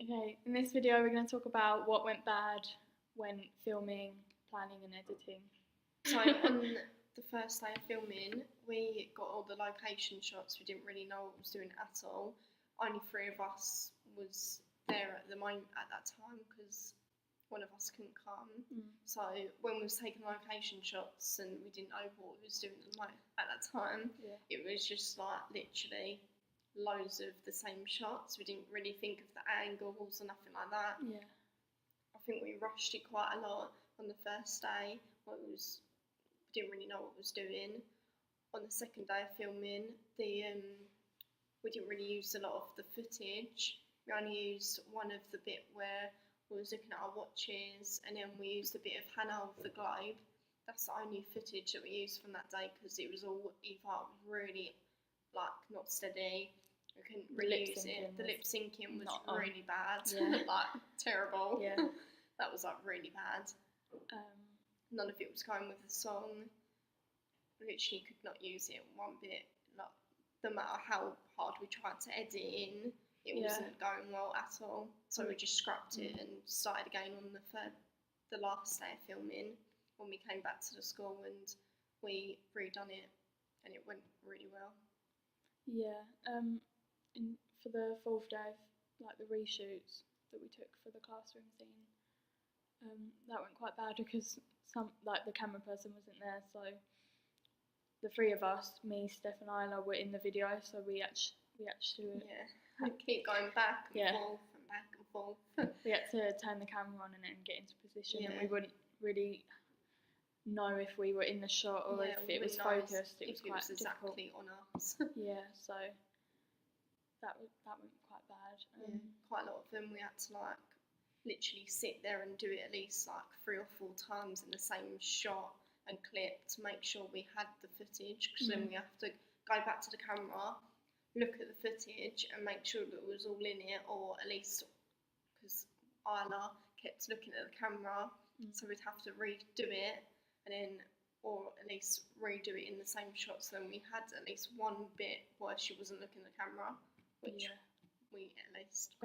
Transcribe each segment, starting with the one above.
Okay, in this video we're going to talk about what went bad when filming, planning and editing. So on the first day of filming, we got all the location shots. We didn't really know what we was doing at all. Only 3 of us was there at the moment at that time because one of us couldn't come. So when we was taking location shots and we didn't know what we was doing at that time, it was just like literally loads of the same shots. We didn't really think of the angles or nothing like that. Yeah. I think we rushed it quite a lot on the first day. We didn't really know what we was doing. On the second day of filming, we didn't really use a lot of the footage. We only used one of the bit where we was looking at our watches, and then we used a bit of Hannah of the Globe. That's the only footage that we used from that day because it was all either really not steady. We couldn't really use it. The lip syncing was really bad, terrible. Yeah. That was really bad. None of it was going with the song. Literally could not use it one bit. No matter how hard we tried to edit in, it wasn't going well at all. So we just scrapped it and started again on the last day of filming when we came back to the school, and we redone it, and it went really well. Yeah. For the 4th day, the reshoots that we took for the classroom scene, that went quite bad because the camera person wasn't there. So the 3 of us, me, Steph, and Isla, were in the video. So we actually I keep going back and forth and back and forth. We had to turn the camera on and then get into position, and we wouldn't really know if we were in the shot or if it was focused. It was quite difficult. Exactly on us. Yeah, so that went quite bad. Quite a lot of them we had to literally sit there and do it at least 3 or 4 times in the same shot and clip to make sure we had the footage, because then we have to go back to the camera, look at the footage and make sure that it was all in it, or at least because Isla kept looking at the camera, so we'd have to redo it and then, or at least redo it in the same shot. So then we had at least one bit where she wasn't looking at the camera, which we at least.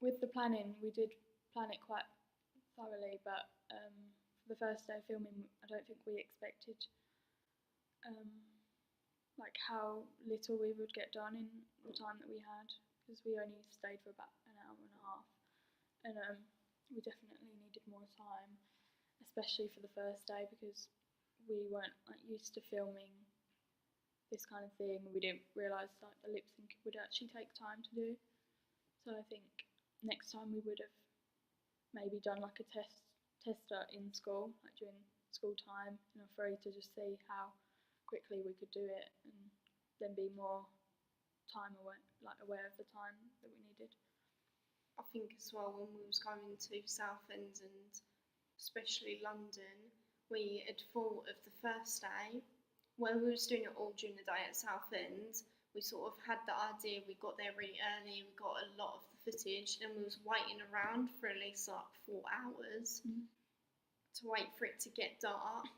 With the planning, we did plan it quite thoroughly, but for the first day of filming, I don't think we expected how little we would get done in the time that we had, because we only stayed for about an hour and a half, and we definitely needed more time, especially for the first day, because we weren't used to filming this kind of thing. We didn't realise the lip sync would actually take time to do. So I think next time we would have maybe done a tester in school, during school time, and free to just see how quickly we could do it, and then be more aware of the time that we needed. I think as well, when we was going to Southend and especially London, we had thought of the first day, when we was doing it all during the day at Southend, we sort of had the idea, we got there really early, we got a lot of the footage, and we was waiting around for at least 4 hours to wait for it to get dark,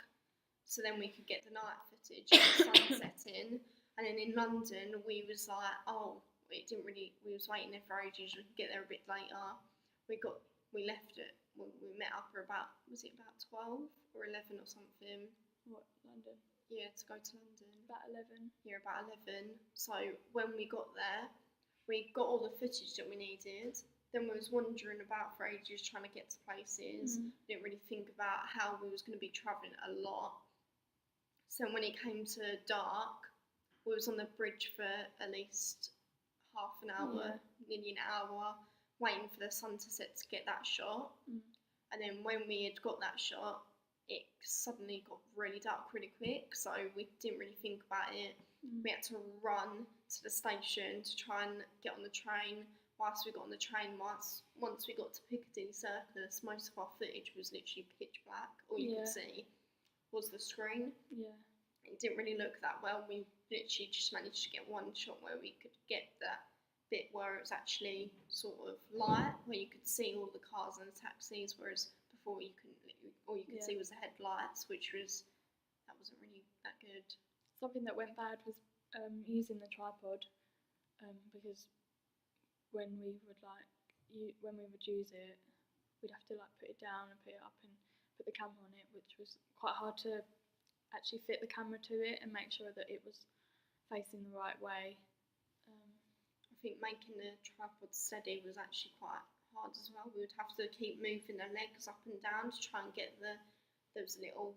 so then we could get the night footage, the sun setting. And then in London, we was we was waiting there for ages, we could get there a bit later. We left it, we met up for about 12 or 11 or something. What, London? Yeah, to go to London. About 11. Yeah, about 11. So when we got there, we got all the footage that we needed. Then we was wandering about for ages trying to get to places. Didn't really think about how we was going to be travelling a lot. So when it came to dark, we was on the bridge for at least half an hour, nearly an hour, waiting for the sun to set to get that shot. And then when we had got that shot, it suddenly got really dark really quick, so we didn't really think about it. We had to run to the station to try and get on the train. Whilst we got on the train, once we got to Piccadilly Circus, most of our footage was literally pitch black. All you could see was the screen. Yeah. It didn't really look that well. We literally just managed to get one shot where we could get that bit where it was actually sort of light, where you could see all the cars and the taxis, whereas before all you could see was the headlights, that wasn't really that good. Something that went bad was using the tripod, because when we would when we would use it, we'd have to like put it down and put it up and put the camera on it, which was quite hard to actually fit the camera to it and make sure that it was facing the right way. I think making the tripod steady was actually quite hard as well. We would have to keep moving the legs up and down to try and get there was a little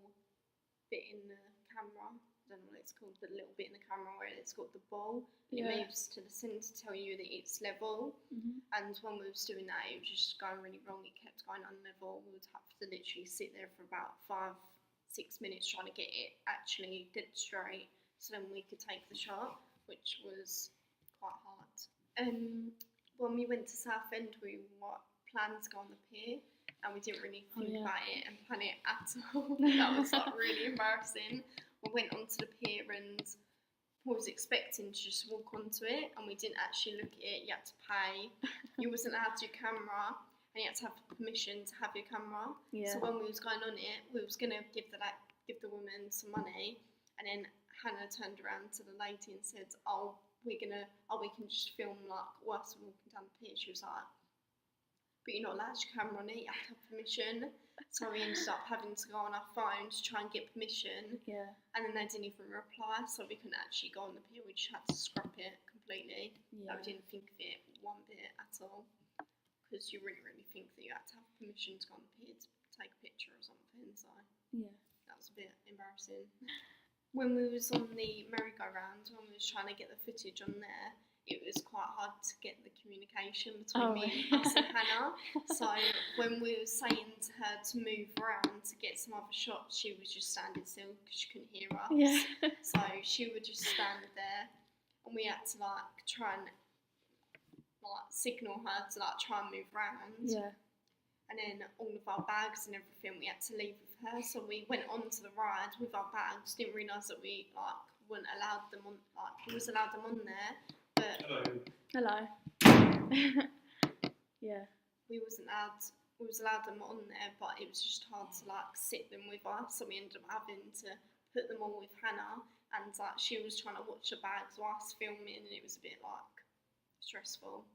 bit in the camera. I don't know what it's called, the little bit in the camera where it's got the ball. It moves to the centre to tell you that it's level. And when we was doing that, it was just going really wrong. It kept going unlevel. We would have to literally sit there for about 5-6 minutes trying to get it actually dead straight, so then we could take the shot, which was quite hard. When we went to Southend, we planned to go on the pier, and we didn't really think about it and plan it at all. That was like really embarrassing. We went onto the pier and we was expecting to just walk onto it, and we didn't actually look at it. You had to pay. You wasn't allowed your camera, and you had to have permission to have your camera. So when we was going on it, we was gonna give the woman some money, and then Hannah turned around to the lady and said, we can just film like us walking down the pier. She was like, but you're not allowed your camera on it, you have to have permission. So we ended up having to go on our phone to try and get permission. And then they didn't even reply, so we couldn't actually go on the pier. We just had to scrap it completely. Like, we didn't think of it one bit at all, because you really, really think that you had to have permission to go on the pier to take a picture or something. So that was a bit embarrassing. When we was on the merry-go-round, when we was trying to get the footage on there, it was quite hard to get the communication between me and us and Hannah. So when we were saying to her to move around to get some other shots, she was just standing still because she couldn't hear us. So she would just stand there, and we had to like try and like signal her to like try and move around. And then all of our bags and everything we had to leave with her. So we went onto the ride with our bags. Didn't realise that we like weren't allowed them on. Like we was allowed them on there, but Hello. we wasn't allowed. We was allowed them on there, but it was just hard to like sit them with us. So we ended up having to put them all with Hannah, and like she was trying to watch the bags whilst filming, and it was a bit like stressful.